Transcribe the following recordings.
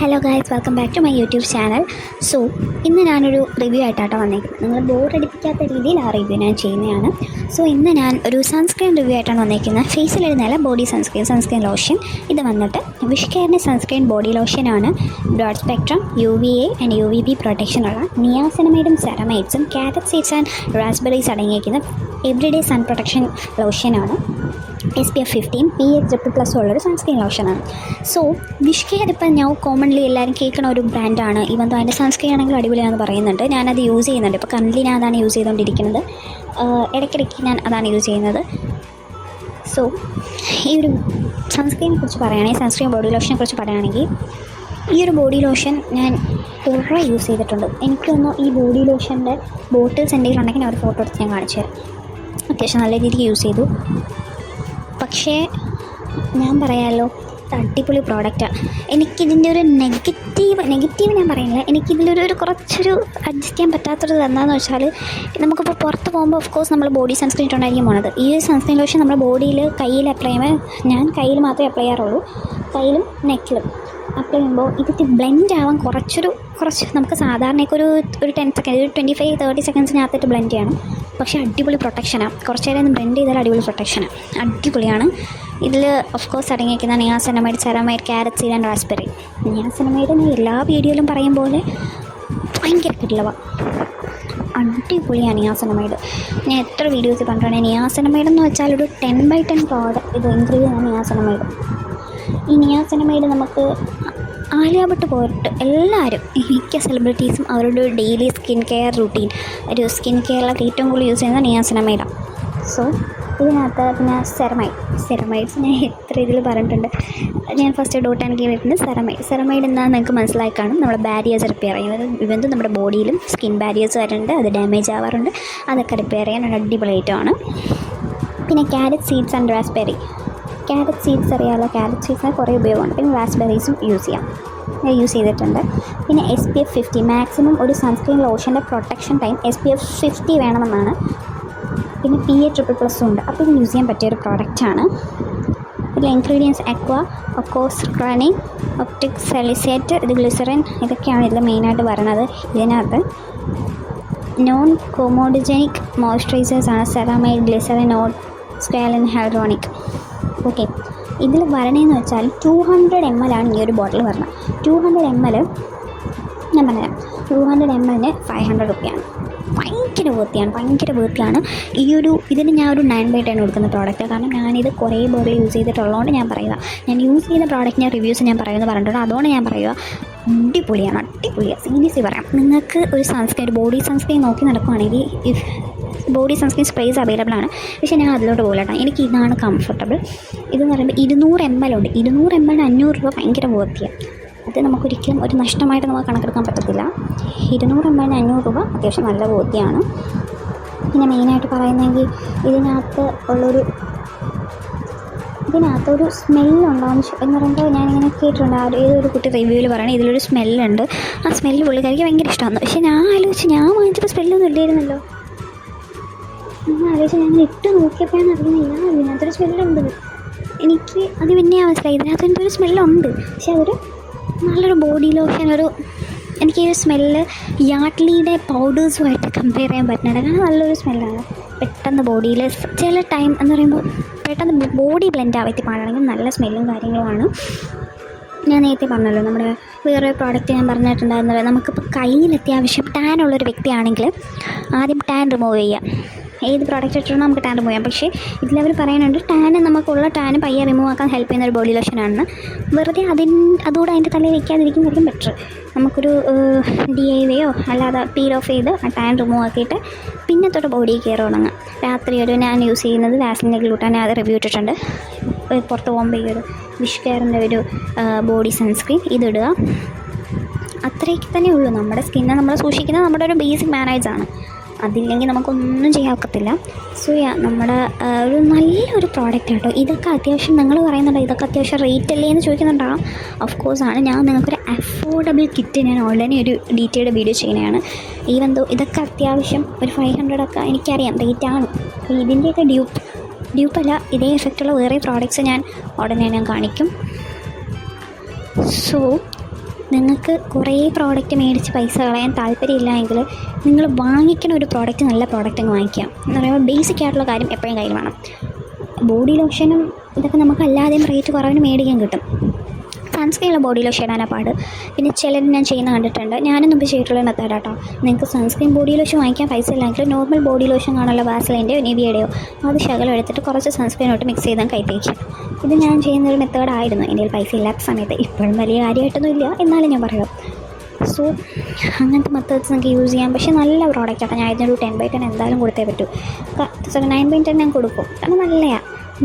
Hello guys, welcome back to my YouTube channel. So ഇന്ന് ഞാനൊരു review ആയിട്ടാണ് വന്നേക്കുന്നത്. നിങ്ങൾ ബോറടിപ്പിക്കാത്ത രീതിയിൽ ആ റിവ്യൂ ഞാൻ ചെയ്യുന്നതാണ്. സോ ഇന്ന് ഞാൻ ഒരു സൺസ്ക്രീൻ റിവ്യൂ ആയിട്ടാണ് വന്നേക്കുന്നത്. ഫേസിലിടുന്നതല്ല, ബോഡി സൺസ്ക്രീൻ ലോഷൻ. ഇത് വന്നിട്ട് വിഷ് കെയറിൻ്റെ സൺസ്ക്രീൻ ബോഡി ലോഷനാണ്. Broad spectrum UVA and UVB പ്രൊട്ടക്ഷനുള്ള നിയാസിനമൈഡും സെറമൈഡ്സും ക്യാരറ്റ് സീഡ്സ് ആൻഡ് റാസ്ബെറീസ് അടങ്ങിയിരിക്കുന്ന എവറിഡേ സൺ പ്രൊട്ടക്ഷൻ ലോഷനാണ്. SPF 15 PA++ ഉള്ളൊരു സൺസ്ക്രീൻ ലോഷനാണ്. സോ വിഷ് കെയർ ഇപ്പം ഞാൻ കോമൺലി എല്ലാവരും കേൾക്കുന്ന ഒരു ബ്രാൻഡാണ്. ഇവൻ അതിൻ്റെ സൺസ്ക്രീൻ ആണെങ്കിലും അടിപൊളിയാണെന്ന് പറയുന്നുണ്ട്. ഞാനത് യൂസ് ചെയ്യുന്നുണ്ട്. ഇപ്പോൾ കറൻറ്റ്ലി ഞാൻ അതാണ് യൂസ് ചെയ്തുകൊണ്ടിരിക്കുന്നത്. ഇടയ്ക്കിടയ്ക്ക് ഞാൻ അതാണ് യൂസ് ചെയ്യുന്നത്. സോ ഈ ഒരു സൺസ്ക്രീനെ കുറിച്ച് പറയുകയാണെങ്കിൽ, സൺസ്ക്രീൻ ബോഡി ലോഷനെ കുറിച്ച് പറയുകയാണെങ്കിൽ, ഈ ഒരു ബോഡി ലോഷൻ ഞാൻ കുറേ യൂസ് ചെയ്തിട്ടുണ്ട്. എനിക്കൊന്ന് ഈ ബോഡി ലോഷൻ്റെ ബോട്ടിൽസ് എന്തെങ്കിലും ഉണ്ടെങ്കിൽ ഞാൻ ഒരു ഫോട്ടോ എടുത്ത് ഞാൻ കാണിച്ചു തരാം. അത്യാവശ്യം നല്ല രീതിക്ക് യൂസ് ചെയ്തു. പക്ഷേ ഞാൻ പറയാമല്ലോ, അടിപൊളി പ്രോഡക്റ്റാണ്. എനിക്കിതിൻ്റെ ഒരു നെഗറ്റീവ് ഞാൻ പറയുന്നില്ല. എനിക്കിതിലൊരു കുറച്ചൊരു അഡ്ജസ്റ്റ് ചെയ്യാൻ പറ്റാത്തൊരു എന്താണെന്ന് വെച്ചാൽ, നമുക്കിപ്പോൾ പുറത്ത് പോകുമ്പോൾ ഓഫ് കോഴ്സ് നമ്മൾ ബോഡി സൺസ്ക്രീൻ ഇട്ടുകൊണ്ടായിരിക്കും പോണത്. ഈ ഒരു സൺസ്ക്രീൻ ലോഷൻ നമ്മുടെ ബോഡിയിൽ കയ്യിൽ അപ്ലൈ ചെയ്യുമ്പോൾ, ഞാൻ കയ്യിൽ മാത്രമേ അപ്ലൈ ചെയ്യാറുള്ളൂ, കയ്യിലും നെക്കിലും അപ്ലൈ ചെയ്യുമ്പോൾ ഇതിട്ട് ബ്ലെൻഡ് ആവാൻ കുറച്ച് നമുക്ക് സാധാരണയൊക്കെ ഒരു 10 സെക്കൻഡ്, ഒരു 25-30 സെക്കൻഡ്സിനകത്തിട്ട് ബ്ലെൻഡ് ചെയ്യണം. പക്ഷേ അടിപൊളി പ്രൊട്ടക്ഷനാണ്. കുറച്ച് നേരം ബ്ലെൻഡ് ചെയ്താൽ അടിപൊളി പ്രൊട്ടക്ഷനാണ്, അടിപൊളിയാണ്. ഇതിൽ ഓഫ് കോഴ്സ് അടങ്ങിയിരിക്കുന്ന niacinamide, ceramide, carrot seed and raspberry. Niacinamide ഞാൻ എല്ലാ വീഡിയോയിലും പറയും പോലെ ഭയങ്കര കിടിലവാണ്, അടിപൊളിയാണ് നിയാസിനമൈഡ്. ഞാൻ എത്ര വീഡിയോസ് കണ്ടിട്ടുണ്ട്. നിയാസിനമൈഡ് എന്ന് വെച്ചാൽ ഒരു 10/10 പ്രോഡക്റ്റ് ഇത് ഇൻക്രീസ് ആണ് നിയാസിനമൈഡ്. ഈ നിയാസിനമൈഡ് നമുക്ക് ആലിയ ഭട്ട് പോയിട്ട് എല്ലാവരും, മിക്ക സെലിബ്രിറ്റീസും അവരുടെ ഡെയിലി സ്കിൻ കെയർ റൂട്ടീൻ, ഒരു സ്കിൻ കെയറിലൊക്കെ ഏറ്റവും കൂടുതൽ യൂസ് ചെയ്യുന്നത് നിയാസിനമൈഡാണ്. സോ ഇതിനകത്ത് പിന്നെ സെറമൈഡ്സ് ഞാൻ എത്ര ഇതിൽ പറഞ്ഞിട്ടുണ്ട്. ഞാൻ ഫസ്റ്റ് ഡോട്ടാണെങ്കിൽ വരുന്നത് സെറമൈഡ് എന്താണെന്ന് നിങ്ങൾക്ക് മനസ്സിലായി കാണും. നമ്മുടെ ബാരിയേഴ്സ് റിപ്പയർ ചെയ്യുന്നത്, ഇവന്തും നമ്മുടെ ബോഡിയിലും സ്കിൻ ബാരിയേഴ്സ് വരുന്നുണ്ട്, അത് ഡാമേജ് ആവാറുണ്ട്, അതൊക്കെ റിപ്പയർ ചെയ്യാൻ ഒരു അടിപൊളി ഐറ്റമാണ്. പിന്നെ carrot seeds and raspberry. Carrot seeds അറിയാമല്ലോ, ക്യാരറ്റ് സീഡ്സിന് കുറേ ഉപയോഗമുണ്ട്. പിന്നെ റാസ്ബെറീസും യൂസ് ചെയ്തിട്ടുണ്ട്. പിന്നെ SPF 50, മാക്സിമം ഒരു സൺസ്ക്രീൻ ലോഷൻ്റെ പ്രൊട്ടക്ഷൻ ടൈം SPF 50 വേണമെന്നാണ്. പിന്നെ PA++ ഉണ്ട്. അപ്പോൾ ഇത് യൂസ് ചെയ്യാൻ പറ്റിയൊരു പ്രോഡക്റ്റാണ്. ഇതിൽ ഇൻഗ്രീഡിയൻസ് അക്വ, ഒക്കോസ്, ക്രാനി, ഒപ്റ്റിക് സെലിസേറ്റ്, ഇത് ഗ്ലിസറിൻ, ഇതൊക്കെയാണ് ഇതിൽ മെയിനായിട്ട് പറയുന്നത്. ഇതിനകത്ത് നോൺ കൊമോഡോജനിക് മോയ്സ്ചറൈസേഴ്സാണ് സെറാമൈഡ്, ഗ്ലിസറിൻ, നോട്ട് സ്കാലിൻ, ഹൈഡ്രോണിക്. ഓക്കെ, ഇതിൽ വരണേന്ന് വെച്ചാൽ 200 ml ആണ് ഈ ഒരു ബോട്ടിൽ വരണം. 200 ml ഞാൻ പറഞ്ഞുതരാം. 200 ml 500 രൂപയാണ്. ഭയങ്കര വൃത്തിയാണ്. ഇതിന് ഞാൻ ഒരു 9/10 കൊടുക്കുന്ന പ്രോഡക്റ്റ്. കാരണം ഞാനിത് കുറേ ബോട്ടിൽ യൂസ് ചെയ്തിട്ടുള്ളതുകൊണ്ട് ഞാൻ പറയുക, ഞാൻ യൂസ് ചെയ്ത പ്രോഡക്റ്റിൻ്റെ റിവ്യൂസ് ഞാൻ പറഞ്ഞിട്ടുണ്ട്. അതുകൊണ്ട് ഞാൻ പറയുക, അടിപൊളിയാണ്. സീരിയസ്ലി പറയാം. നിങ്ങൾക്ക് ഒരു ബോഡി സൺസ്ക്രീൻ നോക്കി നടക്കുകയാണെങ്കിൽ ബോഡി സൺസ്ക്രീൻ സ്പ്രേസ് അവൈലബിൾ ആണ്. പക്ഷേ ഞാൻ അതിലോട്ട് പോകലട്ടോ, എനിക്ക് ഇതാണ് കംഫർട്ടബിൾ. ഇതെന്ന് പറയുമ്പോൾ 200 ml ഉണ്ട്. 200 ml 500 രൂപ ഭയങ്കര വൃത്തിയാണ്. അത് നമുക്കൊരിക്കലും ഒരു നഷ്ടമായിട്ട് നമുക്ക് കണക്കെടുക്കാൻ പറ്റത്തില്ല. 200 ml 500 രൂപ അത്യാവശ്യം നല്ല വൃത്തിയാണ്. പിന്നെ മെയിനായിട്ട് പറയുന്നതെങ്കിൽ ഇതിനകത്തൊരു സ്മെല്ലുണ്ടാകും എന്ന് പറയുമ്പോൾ ഞാനിങ്ങനെ കേട്ടിട്ടുണ്ട്. ഏതൊരു കുട്ടി റിവ്യൂവിൽ പറയണേ ഇതിലൊരു സ്മെല്ലുണ്ട്. ആ സ്മെല്ല് പുള്ളിക്കാരിക്ക് ഭയങ്കര ഇഷ്ടമാണ്. പക്ഷേ ഞാൻ വാങ്ങിച്ചപ്പോൾ സ്മെല്ലൊന്നും ഇല്ലായിരുന്നല്ലോ. ഞാൻ ഇട്ട് നോക്കിയപ്പോഴാണ് അറിയുന്നില്ല ഇതിനകത്തൊരു സ്മെല്ലുണ്ട്. എനിക്ക് അത് പിന്നെ മനസ്സിലായി, ഇതിനകത്ത് എന്തൊരു സ്മെല്ലുണ്ട്. പക്ഷേ അതൊരു നല്ലൊരു ബോഡി ലോഷൻ. എനിക്ക് ഈ സ്മെല്ല് യാഡ്ലിയുടെ പൗഡേഴ്സുമായിട്ട് കമ്പയർ ചെയ്യാൻ പറ്റുന്നുണ്ട്. കാരണം നല്ലൊരു സ്മെല്ലാണ്. പെട്ടെന്ന് ബോഡിയിൽ ചില ടൈം എന്ന് പറയുമ്പോൾ പെട്ടെന്ന് ബോഡി ബ്ലെൻഡ് ആവത്തി പാടാണെങ്കിൽ നല്ല സ്മെല്ലും കാര്യങ്ങളുമാണ്. ഞാൻ നേരത്തെ പറഞ്ഞല്ലോ, നമ്മുടെ വേറെ പ്രോഡക്റ്റ് ഞാൻ പറഞ്ഞിട്ടുണ്ടായിരുന്നത്, നമുക്കിപ്പോൾ കയ്യിൽ അത്യാവശ്യം ടാൻ ഉള്ളൊരു വ്യക്തിയാണെങ്കിൽ ആദ്യം ടാൻ റിമൂവ് ചെയ്യുക. ഏത് പ്രോഡക്റ്റ് ഇട്ടാലും നമുക്ക് ടാൻ റിമൂവ് ചെയ്യാം. പക്ഷേ ഇതിലവർ പറയുന്നുണ്ട് നമുക്കുള്ള ടാൻ പയ്യെ റിമൂവ് ആക്കാൻ ഹെൽപ്പ് ചെയ്യുന്ന ഒരു ബോഡി ലോഷനാണെന്ന്. വെറുതെ അതുകൂടെ അതിൻ്റെ തലയിൽ വയ്ക്കാതിരിക്കുന്നതായിരിക്കും ബെറ്റർ. നമുക്കൊരു DIYയോ അല്ലാതെ പീൽ ഓഫ് ചെയ്ത് ആ ടാൻ റിമൂവ് ആക്കിയിട്ട് പിന്നെ തൊട്ട് ബോഡി കെയർ തുടങ്ങാം. രാത്രി ഞാൻ യൂസ് ചെയ്യുന്നത് വാസലിൻ്റെ ഗ്ലൂട്ടാൻ, അത് റിവ്യൂ ഇട്ടിട്ടുണ്ട്. പുറത്ത് പോകുമ്പോൾ ഈ ഒരു വിഷ് കെയറിൻ്റെ ഒരു ബോഡി സൺസ്ക്രീൻ ഇതിടുക. അത്രയൊക്കെ തന്നെ ഉള്ളൂ. നമ്മുടെ സ്കിന്നെ നമ്മൾ സൂക്ഷിക്കുന്നത് നമ്മുടെ ഒരു ബേസിക് മാനേജാണ്. അതില്ലെങ്കിൽ നമുക്കൊന്നും ചെയ്യാൻ ഒക്കത്തില്ല. സോ നമ്മുടെ ഒരു നല്ലൊരു പ്രോഡക്റ്റ് കേട്ടോ. ഇതൊക്കെ അത്യാവശ്യം നിങ്ങൾ പറയുന്നുണ്ടോ ഇതൊക്കെ അത്യാവശ്യം റേറ്റ് അല്ലേ എന്ന് ചോദിക്കുന്നുണ്ടാകാം. ഓഫ് കോഴ്സ് ആണ്. ഞാൻ നിങ്ങൾക്കൊരു അഫോർഡബിൾ കിറ്റ് ഞാൻ ഓൾറെഡി ഒരു ഡീറ്റെയിൽഡ് വീഡിയോ ചെയ്യുന്നതാണ്. ഈവൻ ദോ ഇതൊക്കെ അത്യാവശ്യം ഒരു 500 ഒക്കെ എനിക്കറിയാം റേറ്റാണ്. അപ്പോൾ ഇതിൻ്റെയൊക്കെ ഡ്യൂപ്പല്ല, ഇതേ എഫക്റ്റുള്ള വേറെ പ്രോഡക്റ്റ്സ് ഞാൻ ഉടനെ കാണിക്കും. സോ നിങ്ങൾക്ക് കുറേ പ്രോഡക്റ്റ് മേടിച്ച് പൈസ കളയാൻ താല്പര്യമില്ല എങ്കിൽ നിങ്ങൾ വാങ്ങിക്കുന്ന ഒരു പ്രോഡക്റ്റ് നല്ല പ്രോഡക്റ്റ് അങ്ങ് വാങ്ങിക്കുക. എന്ന് പറയുമ്പോൾ ബേസിക് ആയിട്ടുള്ള കാര്യം എപ്പോഴും കയ്യിൽ വേണം. ബോഡി ലോഷനും ഇതൊക്കെ നമുക്ക് അല്ലാതെയും റേറ്റ് കുറവിന് മേടിക്കാൻ കിട്ടും. സൺസ്ക്രീനുള്ള ബോഡി ലോഷൻ ഇടാനാണ് പാട്. പിന്നെ ചിലർ ഞാൻ ചെയ്യുന്ന കണ്ടിട്ടുണ്ട്, ഞാനും മുമ്പ് ചെയ്തിട്ടുള്ള മെത്തേഡ് കേട്ടോ. നിങ്ങൾക്ക് സൺസ്ക്രീൻ ബോഡി ലോഷൻ വാങ്ങിക്കാൻ പൈസ ഇല്ലെങ്കിൽ നോർമൽ ബോഡി ലോഷൻ കാണുമല്ലോ, വാസലിൻ്റെയോ നിവിയുടെയോ, അത് ശകലം എടുത്തിട്ട് കുറച്ച് സൺസ്ക്രീനോട്ട് മിക്സ് ചെയ്താൽ കൈ തേക്കും. ഇത് ഞാൻ ചെയ്യുന്നൊരു മെത്തേഡായിരുന്നു എൻ്റെ പൈസ ഇല്ലാത്ത സമയത്ത്. ഇപ്പോഴും വലിയ കാര്യമായിട്ടൊന്നും ഇല്ല, എന്നാലും ഞാൻ പറയാം. സോ അങ്ങനത്തെ മെത്തേഡ്സ് നമുക്ക് യൂസ് ചെയ്യാം. പക്ഷേ നല്ല പ്രോഡക്റ്റാണ്. ഞാൻ ഇതിനൊരു 10/10 എന്തായാലും കൊടുത്തേ പറ്റൂ. 9/10 ഞാൻ കൊടുക്കും, കാരണം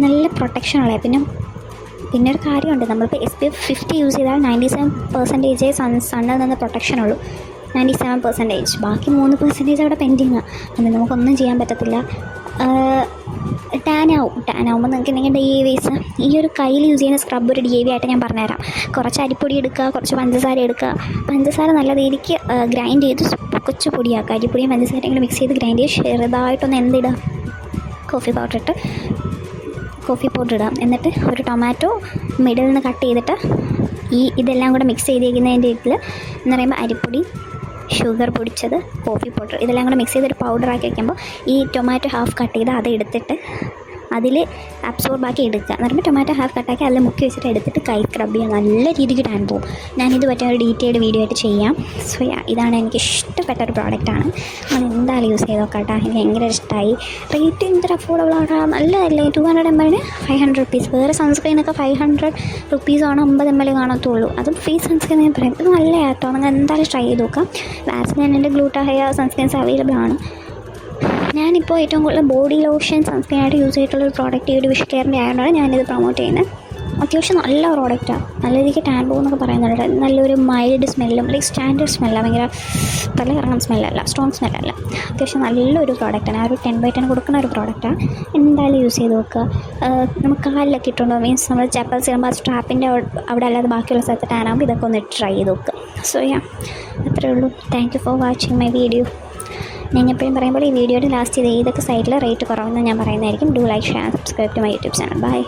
നല്ല പ്രൊട്ടക്ഷൻ ഉള്ളത്. പിന്നെ ഒരു കാര്യമുണ്ട്, നമ്മളിപ്പോൾ SPF 50 യൂസ് ചെയ്താൽ 97% സണ്ണിൽ നിന്ന് പ്രൊട്ടക്ഷൻ ഉള്ളൂ. 97%. ബാക്കി 3% അവിടെ പെൻഡിങ്ങാണ്. അത് നമുക്കൊന്നും ചെയ്യാൻ പറ്റത്തില്ല. ടാനാവുമ്പോൾ നിങ്ങൾക്ക് എന്തെങ്കിലും DAVs ഈ ഒരു കയ്യിൽ യൂസ് ചെയ്യുന്ന സ്ക്രബ് ഒരു DAV ആയിട്ട് ഞാൻ പറഞ്ഞുതരാം. കുറച്ച് അരിപ്പൊടി എടുക്കുക, കുറച്ച് പഞ്ചസാര എടുക്കുക. പഞ്ചസാര നല്ല രീതിക്ക് ഗ്രൈൻഡ് ചെയ്ത് കൊച്ചു പൊടിയാക്കുക. അരിപ്പൊടിയും പഞ്ചസാരയും കൂടി മിക്സ് ചെയ്ത് ഗ്രൈൻഡ് ചെയ്ത് ചെറുതായിട്ടൊന്ന് എന്തിടുക, കോഫി പൗഡർ ഇടാം. എന്നിട്ട് ഒരു ടൊമാറ്റോ മിഡിൽ നിന്ന് കട്ട് ചെയ്തിട്ട് ഇതെല്ലാം കൂടെ മിക്സ് ചെയ്തിരിക്കുന്നതിൻ്റെ ഇതിൽ എന്ന് പറയുമ്പോൾ അരിപ്പൊടി, ഷുഗർ പൊടിച്ചത്, കോഫി പൗഡർ ഇതെല്ലാം കൂടെ മിക്സ് ചെയ്തൊരു പൗഡറാക്കി വയ്ക്കുമ്പോൾ ഈ ടൊമാറ്റോ ഹാഫ് കട്ട് ചെയ്ത് അത് എടുത്തിട്ട് അതിൽ അബ്സോർബാക്കി എടുക്കുക. എന്ന് പറയുമ്പോൾ ടൊമാറ്റോ ഹാഫ് കട്ടാക്കി അതിൽ മുക്കി വെച്ചിട്ട് എടുത്തിട്ട് കൈ സ്ക്രബ് ചെയ്യുക. നല്ല രീതിക്ക് ടാൻ പോകും. ഞാനിത് പറ്റിയ ഒരു ഡീറ്റെയിൽഡ് വീഡിയോ ആയിട്ട് ചെയ്യാം. സോ ഇതാണ് എനിക്ക് ഇഷ്ടപ്പെട്ട ഒരു പ്രോഡക്റ്റാണ്. അത് എന്തായാലും യൂസ് ചെയ്ത് നോക്കാം കേട്ടോ. എനിക്ക് ഭയങ്കര ഇഷ്ടമായി. റേറ്റ് എന്തൊരു അഫോർഡബിൾ ആണ്, നല്ലതല്ലേ. 200 ml 500 rupees. വേറെ സൺസ്ക്രീനൊക്കെ 500 rupees ആണ്, 50 ml കാണത്തുള്ളൂ. അതും ഫേസ് സൺസ്ക്രീൻ ഞാൻ പറയും. ഇത് നല്ല കേട്ടോ, നിങ്ങൾ എന്തായാലും ട്രൈ ചെയ്ത് നോക്കാം. വാസലിൻ എൻ്റെ ഗ്ലൂട്ടാഹയ സൺസ്ക്രീൻസ് അവൈലബിൾ ആണ്. ഞാനിപ്പോൾ ഏറ്റവും കൂടുതൽ ബോഡി ലോഷൻ സൺസ്ക്രീനായിട്ട് യൂസ് ചെയ്തിട്ടുള്ളൊരു പ്രോഡക്റ്റ് ഈ ഒരു വിഷ് കെയറിൻ്റെ ആയതുകൊണ്ടാണ് ഞാനിത് പ്രൊമോട്ട് ചെയ്യുന്നത്. അത്യാവശ്യം നല്ല പ്രോഡക്റ്റാണ്. നല്ല രീതിക്ക് ടാൻ പോകുന്നൊക്കെ പറയുന്നുണ്ട്. നല്ലൊരു മൈൽഡ് സ്മെല്ലും, ലൈക്ക് സ്റ്റാൻഡേർഡ് സ്മെല്ലാണ്. ഭയങ്കര തലകറങ്ങുന്ന സ്മെല്ലല്ല, സ്ട്രോങ് സ്മെല്ലല്ല. അത്യാവശ്യം നല്ലൊരു പ്രോഡക്റ്റാണ്. ആ ഒരു 10/10 കൊടുക്കുന്ന ഒരു പ്രോഡക്റ്റാണ്. എന്തായാലും യൂസ് ചെയ്ത് നോക്കുക. നമുക്ക് കാലിലൊക്കെ ഇട്ടുണ്ടോ, മീൻസ് നമ്മൾ ചപ്പൽസ് ഇടുമ്പോൾ ആ സ്ട്രാപ്പിൻ്റെ അവിടെ അല്ലാതെ ബാക്കിയുള്ള സ്ഥലത്ത് ടാനാകുമ്പോൾ ഇതൊക്കെ ഒന്ന് ട്രൈ ചെയ്ത് നോക്കുക. സോ അത്രയേ ഉള്ളൂ. Thank you for watching my video. ഞാൻ എപ്പോഴും പറയുമ്പോൾ ഈ വീഡിയോയുടെ ലാസ്റ്റ് ചെയ്ത് ഏതൊക്കെ സൈറ്റിൽ റേറ്റ് കുറവെന്ന് ഞാൻ പറയുന്നതായിരിക്കും. Do like, share, subscribe to my YouTube channel. By.